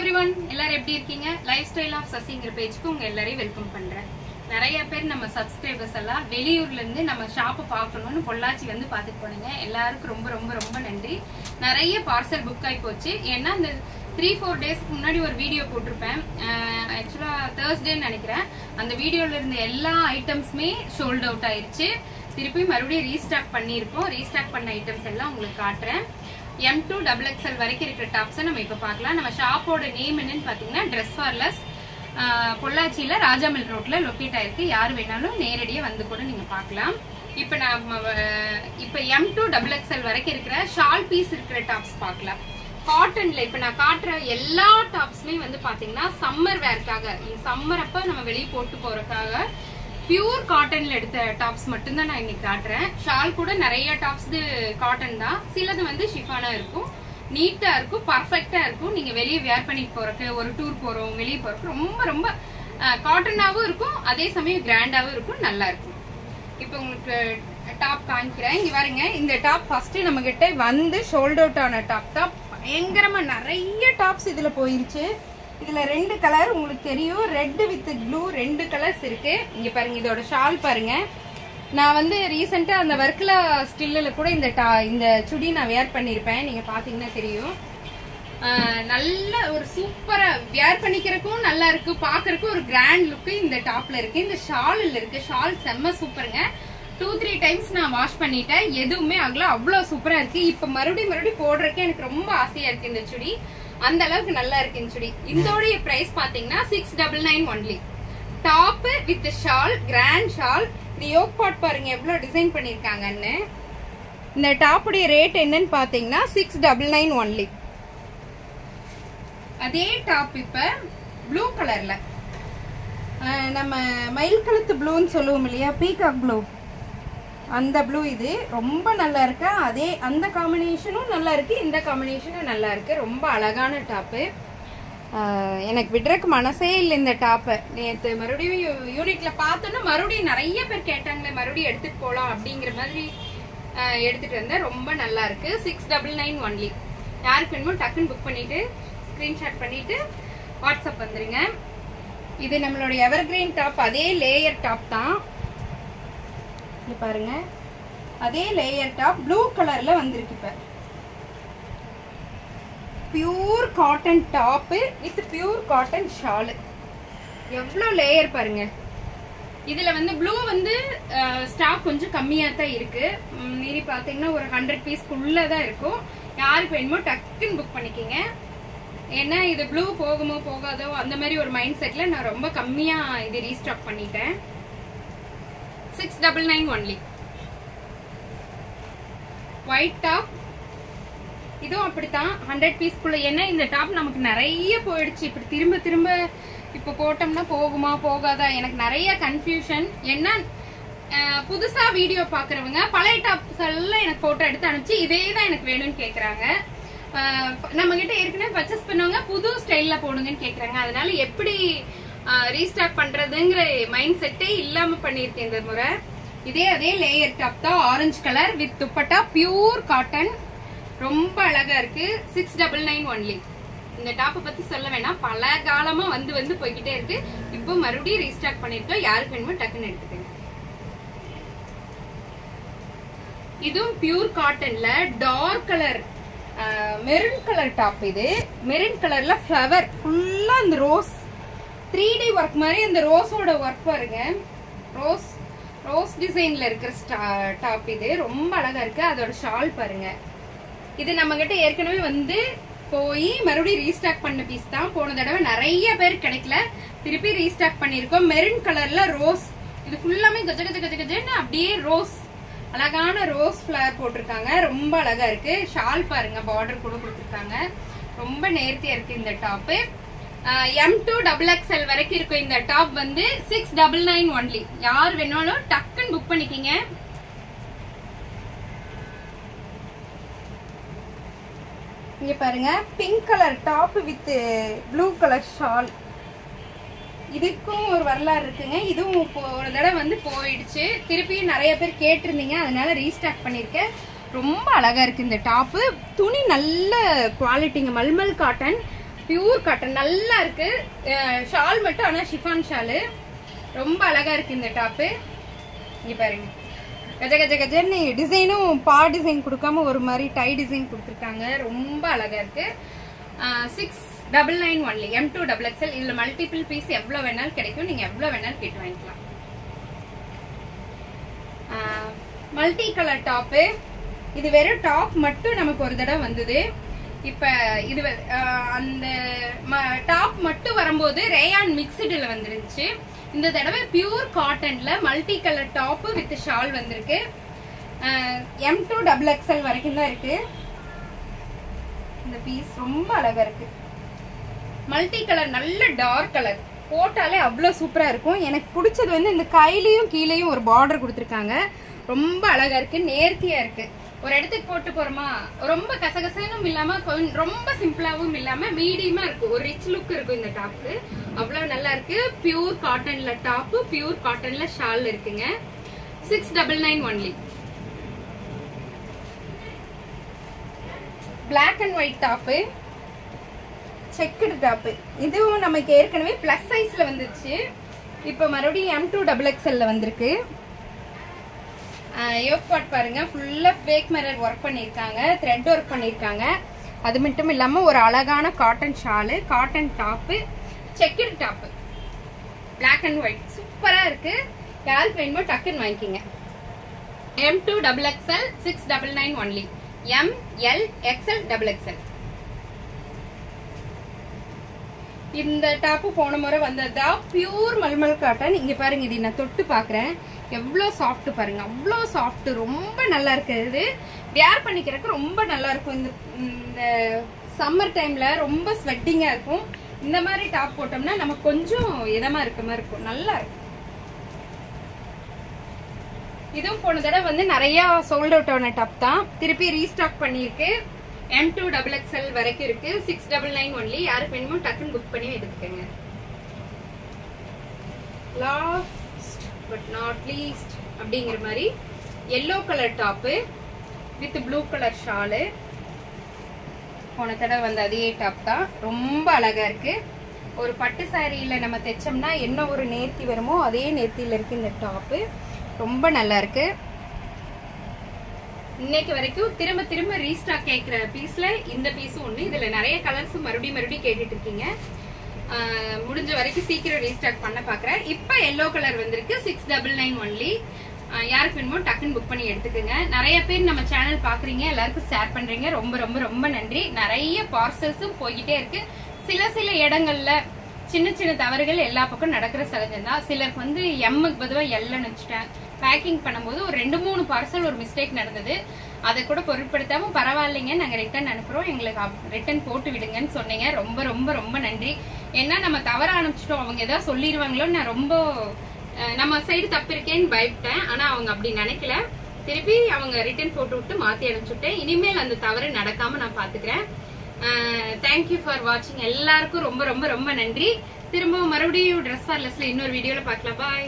everyone, எல்லாரும் எப்படி இருக்கீங்க? லைஃப் ஸ்டைல் ஆஃப் சசிங்கிற பேஜ்க்கு உங்க எல்லாரையும் வெல்கம் பண்றேன். நிறைய பேர் நம்ம சப்ஸ்கிரைபர்ஸ் எல்லாம் வெளியூர்ல இருந்து நம்ம ஷாப்பை பார்க்கணும்னு பொள்ளாச்சி வந்து பார்த்துட்டு போனீங்க. எல்லாருக்கும் ரொம்ப ரொம்ப ரொம்ப நன்றி. நிறைய பார்சல் புக் ஆகி போச்சு. ஏன்னா இந்த 3-4 டேஸ்க்கு முன்னாடி ஒரு வீடியோ போட்டிருப்பேன். ஆக்சுவலா தேர்ஸ்டேன்னு நினைக்கிறேன். அந்த வீடியோல இருந்த எல்லா ஐட்டம்ஸுமே சோல்ட் அவுட் ஆயிருச்சு. திருப்பி மறுபடியும் ரீஸ்டாக் பண்ணியிருக்கோம். ரீஸ்டாக் பண்ண ஐட்டம்ஸ் எல்லாம் உங்களுக்கு காட்டுறேன். M2 XXL வரைக்கும் இருக்கிற டாப்ஸை நம்ம இப்ப பார்க்கலாம். நம்ம ஷாப்போட நேம் என்னன்னு பாத்தீங்கன்னா ட்ரெஸ் ஃபார்லஸ், பொள்ளாச்சியில ராஜாமில் ரோட்ல லொக்கேட் ஆயிருக்கு. யாரு வேணாலும் நேரடியா வந்து கூட நீங்க பார்க்கலாம். இப்ப நம்ம இப்ப M2 XXL வரைக்கும் இருக்கிற ஷால் பீஸ் இருக்கிற டாப்ஸ் பார்க்கலாம். காட்டன்ல இப்ப நான் காட்டுற எல்லா டாப்ஸுமே வந்து பாத்தீங்கன்னா சம்மர் வேர்க்காக, சம்மர் அப்ப நம்ம வெளியே போட்டு போறதுக்காக பியூர் காட்டன்ல எடுத்த டாப்ஸ் மட்டும்தான் நான் இன்னைக்கு காட்டுறேன். ஷால் கூட நிறைய டாப்ஸ் காட்டன் தான். சிலது வந்து ஷிஃபானா இருக்கும், நீட்டா இருக்கும், பர்ஃபெக்டா இருக்கும். நீங்க வெளியே வேர் பண்ணிட்டு போறதுக்கு, ஒரு டூர் போறோம், வெளியே போறதுக்கு ரொம்ப ரொம்ப காட்டனாவும் இருக்கும், அதே சமயம் கிராண்டாவும் இருக்கும், நல்லா இருக்கும். இப்ப உங்களுக்கு டாப் காமிக்கிறேன். இங்க பாருங்க, இந்த டாப் ஃபர்ஸ்ட் நம்ம கிட்ட வந்து ஷோல்ட் அவுட் ஆன டாப் தான். பயங்கரமா நிறைய டாப்ஸ் இதுல போயிருச்சு. இதுல 2 கலர் உங்களுக்கு தெரியும், ரெட் வித் ப்ளூ 2 கலர்ஸ் இருக்கு. இங்க பாருங்க, இதோட ஷால் பாருங்க. நான் வந்து ரீசெண்டா அந்த வர்க்ல ஸ்டில்ல கூட இந்த சுடி நான் வேர் பண்ணிருப்பேன். நீங்க பாத்தீங்கன்னா தெரியும். நல்ல ஒரு சூப்பரா வேர் பண்ணிக்கிறதுக்கும் நல்லா இருக்கு, பாக்குறதுக்கும் ஒரு கிராண்ட் லுக் இந்த டாப்ல இருக்கு. இந்த ஷால்ல இருக்கு. ஷால் செம்ம சூப்பருங்க. 2-3 டைம்ஸ் நான் வாஷ் பண்ணிட்டேன், எதுவுமே ஆகல, அவ்வளவு சூப்பரா இருக்கு. இப்ப மறுபடியும் போடுறதுக்கு எனக்கு ரொம்ப ஆசையா இருக்கு இந்த சுடி. அந்த அளவுக்கு நல்லா இருக்கு இந்த சுடி. இதோட பிரைஸ் பாத்தீங்கன்னா 699 only. Top with shawl, grand shawl. இந்த யோக் பார்ட் பாருங்க எவ்வளவு டிசைன் பண்ணிருக்காங்கன்னு. இந்த டாப்புடைய ரேட் என்னன்னு பாத்தீங்கன்னா 699 ஒன்லி. அதே டாப் இப்ப ப்ளூ கலர்ல, நம்ம மயில் கழுத்து ப்ளூன்னு சொல்லுவோம் இல்லையா, பீகாக் ப்ளூ, அந்த ப்ளூ. இது ரொம்ப நல்லா இருக்கு. அதே அந்த காம்பினேஷனும் நல்லா இருக்கு, இந்த காம்பினேஷனும் நல்லா இருக்கு. ரொம்ப அழகான டாப்பு. எனக்கு விடுறதுக்கு மனசே இல்லை இந்த டாப்பை. நேற்று மறுபடியும் யூனிட்ல பார்த்தோன்னா மறுபடியும் நிறைய பேர் கேட்டாங்களே, மறுபடியும் எடுத்துட்டு போகலாம் அப்படிங்கிற மாதிரி எடுத்துட்டு வந்தேன். ரொம்ப நல்லா இருக்கு. 699 ஒன்லி. யாருக்கு வேணுமோ டக்குன்னு புக் பண்ணிட்டு ஸ்கிரீன்ஷாட் பண்ணிட்டு வாட்ஸ்அப் வந்துருங்க. இது நம்மளோட எவர்கிரீன் டாப், அதே லேயர் டாப் தான். இது பாருங்க, அதே லேயர் டாப் ப்ளூ கலர்ல வந்திருக்கு. இப்ப pure cotton top with pure cotton shawl. எவ்வளவு லேயர் பாருங்க. இதுல வந்து ப்ளூ வந்து ஸ்டாக் கொஞ்சம் கம்மியா தான் இருக்கு. மீறி பாத்தீங்கன்னா ஒரு 100 பீஸ்க்குள்ளதான் இருக்கும். யாருக்கு வேணுமோ டக்குன்னு புக் பண்ணிக்கங்க. ஏன்னா இது ப்ளூ போகுமோ போகாதோ அந்த மாதிரி ஒரு மைண்ட் செட்ல நான் ரொம்ப கம்மியா இது ரீஸ்டாக் பண்ணிட்டேன். 699 ஒன்லி. ஒயிட் டாப், இதுவும் அப்படித்தான் 100 பீஸ்க்குள்ள. ஏன்னா இந்த டாப் நமக்கு நிறைய போயிடுச்சு. இப்படி திரும்ப திரும்ப இப்ப போட்டோம்னா போகுமா போகாதா, எனக்கு நிறைய கன்ஃபியூஷன். என்ன புதுசா வீடியோ பாக்குறவங்க பழைய டாப்ஸ் எல்லாம் எனக்கு போட்டோ எடுத்து அனுப்பிச்சு இதேதான் எனக்கு வேணும்னு கேக்குறாங்க. நம்ம கிட்ட ஏற்கனவே பர்ச்சேஸ் பண்ணவங்க புது ஸ்டைல்ல போடுங்கன்னு கேக்குறாங்க. அதனால எப்படி ரீஸ்டாக் பண்றதுங்கிற மைண்ட் செட்டே இல்லாம பண்ணிருக்கேன் இந்த முறை. அதே லேயர் டாப் தான், orange colour with dupatta, pure cotton. ரொம்ப அழகா இருக்கு. 699 ஒன்லி. இந்த டாப்பை பத்தி சொல்ல வேணாம், பல காலமா வந்து போய்கிட்டே இருக்கு. இப்போ மறுபடியும் ரீஸ்டாக் பண்ணிருக்கோம். யாருக்கு வேணுமோ டக்குன்னு எடுத்துக்கங்க. இதுவும் பியூர் காட்டன்ல dark colour maroon colour top. இது மெரூன் கலர்ல ஃபிளவர் ஃபுல்லா இந்த ரோஸ் 3D ஒர்க் மாதிரி, அந்த ரோஸோட ஒர்க் பாருங்க. ரோஸ் டிசைன்ல இருக்கிற டாப். இது ரொம்ப அழகா இருக்கு. அதோட ஷால் பாருங்க. இது நம்ம கிட்ட ஏற்கனவே வந்து போய் மறுபடியும் ரீஸ்டாக் பண்ண பீஸ் தான். போன தடவை நிறைய பேர் கிடைக்கல, திருப்பி ரீஸ்டாக் பண்ணிருக்கோம். மெரூன் கலர்ல ரோஸ். இது ஃபுல்லாமே கஜ கஜ கஜ கஜன்னு அப்படியே ரோஸ், அழகான ரோஸ் ஃபிளவர் போட்டிருக்காங்க. ரொம்ப அழகா இருக்கு. ஷால் பாருங்க, பார்டர் கூட கொடுத்திருக்காங்க. ரொம்ப நேர்த்தியா இருக்கு இந்த டாப். M2 XXL வரைக்கும் இருக்கும் இந்த டாப் வந்து 699 ஒன்லி. யார் வேணாலும் டக்குன்னு புக் பண்ணிக்கீங்க. இங்க பாருங்க, pink colour top with blue colour shawl. இதுக்கும் ஒரு வரலாறு இருக்குங்க. இதுவும் ஒரு தடவை வந்து போயிடுச்சு, திருப்பி நிறைய பேர் கேட்டிருந்தீங்க, அதனால ரீஸ்டாக் பண்ணிருக்கேன். ரொம்ப அழகா இருக்கு இந்த டாப்பு. துணி நல்ல குவாலிட்டிங்க, மல்மல் காட்டன். பியூர் காட்டன் நல்லா இருக்கு. ஷால் மட்டும் ஆனா ஷிஃபான் ஷாலு ரொம்ப அழகா இருக்கு இந்த டாப்பு. இங்க பாருங்க கஜ கஜ கஜன்னு டிசைனும் பா டிசைன் கொடுக்காம ஒரு மாதிரி டை டிசைன் கொடுத்துருக்காங்க. ரொம்ப அழகா இருக்கு. 699 ஒன்லி. M2 XXL. இதுல மல்டிபிள் பீஸ் எவ்வளவு வேணாலும் கிடைக்கும். நீங்க எவ்வளவு வேணாலும் கேட்டு வாங்கிக்கலாம். Multi colour top. இது வெறும் டாப் மட்டும் நமக்கு ஒரு தடவை வந்தது. இப்ப இது அந்த டாப் மட்டும் வரும்போது ரேயான் மிக்ஸ்டுல வந்துருந்துச்சு. இந்த தடவை பியூர் காட்டன்ல multi colour top with shawl வந்திருக்கு. M2 XXL வரைக்கும் தான் இருக்கு. இந்த பீஸ் ரொம்ப அழகா இருக்கு. மல்டி கலர் நல்ல டார்க் கலர் போட்டாலே அவ்வளவு சூப்பரா இருக்கும். எனக்கு பிடிச்சது வந்து இந்த கையிலயும் கீழேயும் ஒரு பார்டர் கொடுத்துருக்காங்க. ரொம்ப அழகா இருக்கு. நேர்த்தியா இருக்கு. ஒரு இடத்துக்கு போட்டு போறோமா ரொம்ப கசகசனும் இல்லாம ரொம்ப சிம்பிளாவும் இல்லாம மீடியமா இருக்கு. ஒரு ரிச் லுக் இருக்கும் இந்த டாப்க்கு. அவ்வளவு நல்லா இருக்கு. பியூர் காட்டன்ல டாப், பியூர் காட்டன்ல ஷால் இருக்குங்க. 699 only. Black and white top, checked top. இதுவும் நமக்கு ஏற்கனவே பிளஸ் சைஸ்ல வந்துச்சு. இப்ப மறுபடியும் M2 XXL வந்திருக்கு. யோக் பாட் பாருங்க, ஃபுல்லா ஃபேக் மிரர் ஒர்க் பண்ணிருக்காங்க, த்ரெட் ஒர்க் பண்ணிருக்காங்க. அது மட்டும் இல்லாம ஒரு அழகான cotton shawl, cotton top, checked top, black and white சூப்பரா இருக்கு. யாருக்கு வேணுமோ டக்குன்னு வாங்கிக்கிங்க. M2 XXL 699 ஒன்லி. M, L, XL, XXL. இந்த டாப்பு போன முறை வந்ததா பியூர் மல்மல் காட்டன். இங்க பாருங்க, இது நான் தொட்டு பாக்குறேன். எவ்வளவு சாஃப்ட் பாருங்க, அவ்வளவு சாஃப்ட். ரொம்ப நல்லா இருக்கு. இது வேர் பண்ணிக்கிறதுக்கு ரொம்ப நல்லா இருக்கும். இந்த சம்மர் டைம்ல ரொம்ப ஸ்வெட்டிங்கா இருக்கும். இந்த மாதிரி டாப் போட்டோம்னா நமக்கு கொஞ்சம் இதமா இருக்க மாதிரி இருக்கும். நல்லா இருக்கும். இதுவும் போன தடவை வந்து நிறைய சோல்ட் அவுட் ஆன டாப் தான். திருப்பி ரீஸ்டாக் பண்ணிருக்கு. M2 XXL வரைக்கும் இருக்கு. 699 ஒன்லி. யாருக்கு வேணுமோ டக்குன்னு புக் பண்ணி எடுத்துக்கங்க. லாஸ்ட் பட் நாட் லீஸ்ட் அப்படிங்கிற மாதிரி yellow colour top with blue colour Shalu. போன தடவை வந்து அதே டாப் தான். ரொம்ப அழகா இருக்கு. ஒரு பட்டு சாரியில நம்ம தைச்சோம்னா என்ன ஒரு நேர்த்தி வருமோ அதே நேர்த்தியில இருக்கு இந்த டாப்பு. ரொம்ப நல்லா இருக்கு. இன்னைக்கு வரைக்கும் திரும்ப திரும்ப ரீஸ்டாக் கேட்கிற பீஸ்ல இந்த பீஸும் ஒண்ணு. இதுல நிறைய கலர்ஸ் மறுபடியும் கேட்டுட்டு இருக்கீங்க. முடிஞ்ச வரைக்கும் சீக்கிரம் ரீஸ்டாக் பண்ண பாக்குறேன். இப்ப எல்லோ கலர் வந்திருக்கு. 699 ஒன்லி. யாருக்கு வேணுமோ டக்குன்னு புக் பண்ணி எடுத்துக்கோங்க. நிறைய பேர் நம்ம சேனல் பாக்குறீங்க, எல்லாருக்கும் ஷேர் பண்றீங்க. ரொம்ப ரொம்ப ரொம்ப நன்றி. நிறைய பார்சல்ஸும் போய்கிட்டே இருக்கு. சில இடங்கள்ல சின்ன சின்ன தவறுகள் எல்லா பக்கம் நடக்கிற சகஜம் தான். சிலருக்கு வந்து எம்முக்கு பதிலாக எல்லுன்னு வச்சுட்டேன். பேக்கிங் பண்ணும்போது ஒரு 2-3 பார்சல் ஒரு மிஸ்டேக் நடந்தது. அதை கூட பொருட்படுத்தாம பரவாயில்லைங்க, நாங்க ரிட்டர்ன் அனுப்புறோம், எங்களுக்கு ரிட்டர்ன் போட்டு விடுங்கன்னு சொன்னீங்க. ரொம்ப ரொம்ப ரொம்ப நன்றி. ஏன்னா நம்ம தவற அனுப்பிச்சிட்டோம், அவங்க ஏதாவது சொல்லிடுவாங்களோ, நான் ரொம்ப நம்ம சைடு தப்பு இருக்கேன்னு பயப்பட்டேன். ஆனா அவங்க அப்படி நினைக்கல. திருப்பி அவங்க ரிட்டர்ன் போட்டு விட்டு மாத்தி அனுப்பிச்சுட்டேன். இனிமேல் அந்த தவறு நடக்காம நான் பாத்துக்கிறேன். தேங்க்யூ ஃபார் வாட்சிங். எல்லாருக்கும் ரொம்ப ரொம்ப ரொம்ப நன்றி. திரும்ப மறுபடியும் ட்ரெஸ் ஃபார்லெஸ்ல இன்னொரு வீடியோல பார்க்கலாம். பாய்.